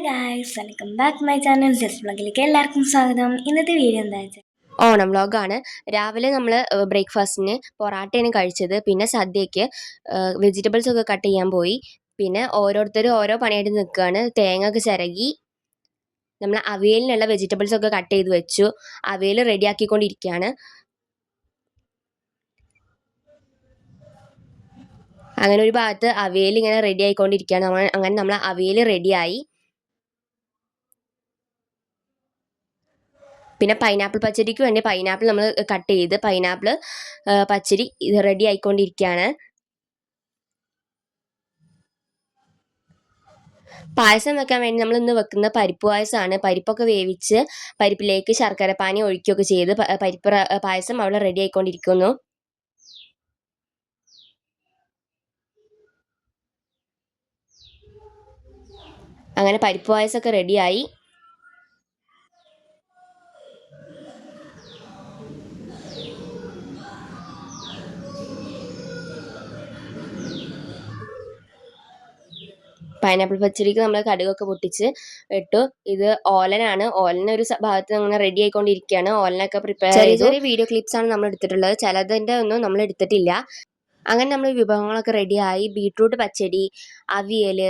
Guys, welcome back my channel just വ്ളോഗിലേക്ക് എല്ലാവർക്കും സ്വാഗതം. ഇന്നത്തെ വീഡിയോ എന്താ വെച്ചാൽ ഓണം വ്ളോഗാണ്. രാവിലെ നമ്മൾ ബ്രേക്ക്ഫാസ്റ്റിന് പൊറാട്ടയാണ് കഴിച്ചത്. പിന്നെ സദ്യയ്ക്ക് വെജിറ്റബിൾസ് ഒക്കെ കട്ട് ചെയ്യാൻ പോയി. പിന്നെ ഓരോരുത്തരും ഓരോ പണിയായിട്ട് നിൽക്കുകയാണ്. തേങ്ങ ഒക്കെ ചിരകി നമ്മൾ അവിയലിനുള്ള വെജിറ്റബിൾസ് ഒക്കെ കട്ട് ചെയ്ത് വെച്ചു. അവിയൽ റെഡിയാക്കിക്കൊണ്ടിരിക്കുകയാണ്. അങ്ങനെ ഒരു ഭാഗത്ത് അവിയൽ ഇങ്ങനെ റെഡി ആയിക്കൊണ്ടിരിക്കുകയാണ്. അങ്ങനെ നമ്മൾ അവിയൽ റെഡിയായി. പിന്നെ പൈനാപ്പിൾ പച്ചടിക്ക് വേണ്ടി പൈനാപ്പിൾ നമ്മൾ കട്ട് ചെയ്ത് പൈനാപ്പിൾ പച്ചടി റെഡി ആയിക്കൊണ്ടിരിക്കുകയാണ്. പായസം വെക്കാൻ വേണ്ടി നമ്മൾ ഇന്ന് വെക്കുന്ന പരിപ്പ് പായസമാണ്. പരിപ്പൊക്കെ വേവിച്ച് പരിപ്പിലേക്ക് ശർക്കര പാനി ഒഴിക്കുകയൊക്കെ ചെയ്ത് പരിപ്പ് പായസം അവിടെ റെഡി ആയിക്കൊണ്ടിരിക്കുന്നു. അങ്ങനെ പരിപ്പ് പായസമൊക്കെ റെഡിയായി. പൈനാപ്പിൾ പച്ചടിക്ക് നമ്മൾ കടുകൊക്കെ പൊട്ടിച്ച് ഇട്ടു. ഇത് ഓലനാണ്. ഓലന ഒരു ഭാഗത്ത് അങ്ങനെ റെഡി ആയിക്കൊണ്ടിരിക്കുകയാണ്. ഓലനൊക്കെ പ്രിപ്പയർ ചെയ്തു. ചെറിയ വീഡിയോ ക്ലിപ്സ് ആണ് നമ്മൾ എടുത്തിട്ടുള്ളത്. ചിലതിൻ്റെ ഒന്നും നമ്മൾ എടുത്തിട്ടില്ല. അങ്ങനെ നമ്മൾ വിഭവങ്ങളൊക്കെ റെഡിയായി. ബീട്രൂട്ട് പച്ചടി, അവിയൽ,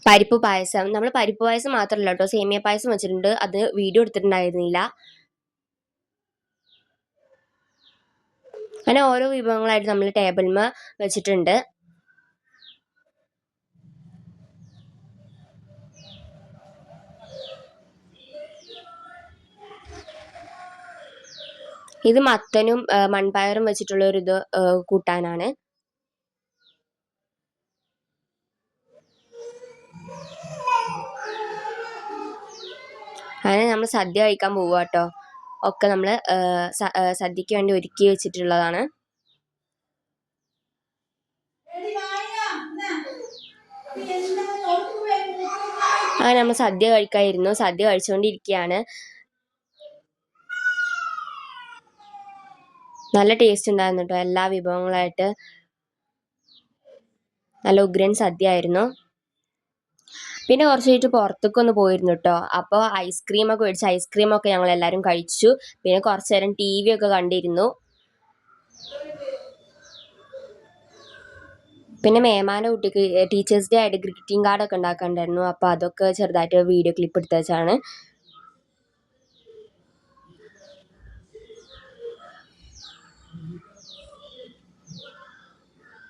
പരിപ്പ് പായസം. നമ്മൾ പരിപ്പ് പായസം മാത്രമല്ല കേട്ടോ, സേമിയ പായസം വെച്ചിട്ടുണ്ട്. അത് വീഡിയോ എടുത്തിട്ടുണ്ടായിരുന്നില്ല. അങ്ങനെ ഓരോ വിഭവങ്ങളായിട്ട് നമ്മൾ ടേബിളിൽ വെച്ചിട്ടുണ്ട്. ഇത് മത്തനും മൺപയറും വെച്ചിട്ടുള്ള ഒരു കൂട്ടാനാണ്. അങ്ങനെ നമ്മൾ സദ്യ കഴിക്കാൻ പോവുക കേട്ടോ. ഒക്കെ നമ്മൾ സദ്യക്ക് വേണ്ടി ഒരുക്കി വെച്ചിട്ടുള്ളതാണ്. അങ്ങനെ നമ്മൾ സദ്യ കഴിക്കായിരുന്നു. സദ്യ കഴിച്ചുകൊണ്ടിരിക്കുകയാണ്. നല്ല ടേസ്റ്റ് ഉണ്ടായിരുന്നു കേട്ടോ. എല്ലാ വിഭവങ്ങളായിട്ട് നല്ല ഉഗ്രൻ സദ്യ ആയിരുന്നു. പിന്നെ കുറച്ച് കഴിഞ്ഞിട്ട് പുറത്തേക്ക് ഒന്ന് പോയിരുന്നു കേട്ടോ. അപ്പോൾ ഐസ്ക്രീമൊക്കെ മേടിച്ച് ഐസ്ക്രീമൊക്കെ ഞങ്ങൾ എല്ലാവരും കഴിച്ചു. പിന്നെ കുറച്ച് നേരം TV ഒക്കെ കണ്ടിരുന്നു. പിന്നെ മേമാൻ്റെ കുട്ടിക്ക് ടീച്ചേഴ്സ് ഡേ ആയിട്ട് ഗ്രീറ്റിംഗ് കാർഡൊക്കെ ഉണ്ടാക്കാണ്ടായിരുന്നു. അപ്പോൾ അതൊക്കെ ചെറുതായിട്ട് വീഡിയോ ക്ലിപ്പ് എടുത്ത് വെച്ചാണ്.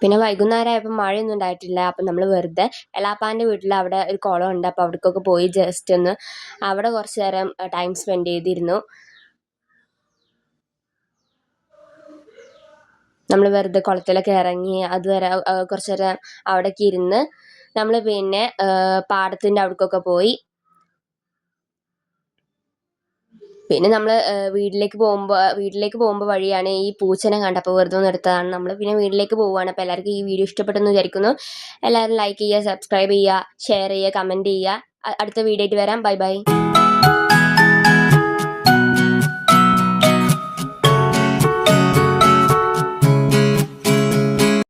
പിന്നെ വൈകുന്നേരം ആയപ്പോൾ മഴയൊന്നും ഉണ്ടായിട്ടില്ല. അപ്പം നമ്മൾ വെറുതെ എളാപ്പാൻ്റെ വീട്ടിൽ അവിടെ ഒരു കുളം ഉണ്ട്. അപ്പോൾ അവിടേക്കൊക്കെ പോയി ജസ്റ്റ് ഒന്ന് അവിടെ കുറച്ച് നേരം ടൈം സ്പെൻഡ് ചെയ്തിരുന്നു. നമ്മൾ വെറുതെ കുളത്തിലൊക്കെ ഇറങ്ങി അതുവരെ കുറച്ച് നേരം അവിടേക്ക് ഇരുന്ന് നമ്മൾ പിന്നെ പാടത്തിൻ്റെ അവിടേക്കൊക്കെ പോയി. പിന്നെ നമ്മൾ വീട്ടിലേക്ക് പോകുമ്പോൾ വഴിയാണ് ഈ പൂച്ചനെ കണ്ടപ്പോൾ വെറുതെ ഒന്ന് എടുത്തതാണ്. നമ്മൾ പിന്നെ വീട്ടിലേക്ക് പോവുകയാണ്. അപ്പോൾ എല്ലാവർക്കും ഈ വീഡിയോ ഇഷ്ടപ്പെട്ടെന്ന് വിചാരിക്കുന്നു. എല്ലാവരും ലൈക്ക് ചെയ്യുക, സബ്സ്ക്രൈബ് ചെയ്യുക, ഷെയർ ചെയ്യുക, കമൻറ്റ് ചെയ്യുക. അടുത്ത വീഡിയോ ആയിട്ട് വരാം. Bye bye.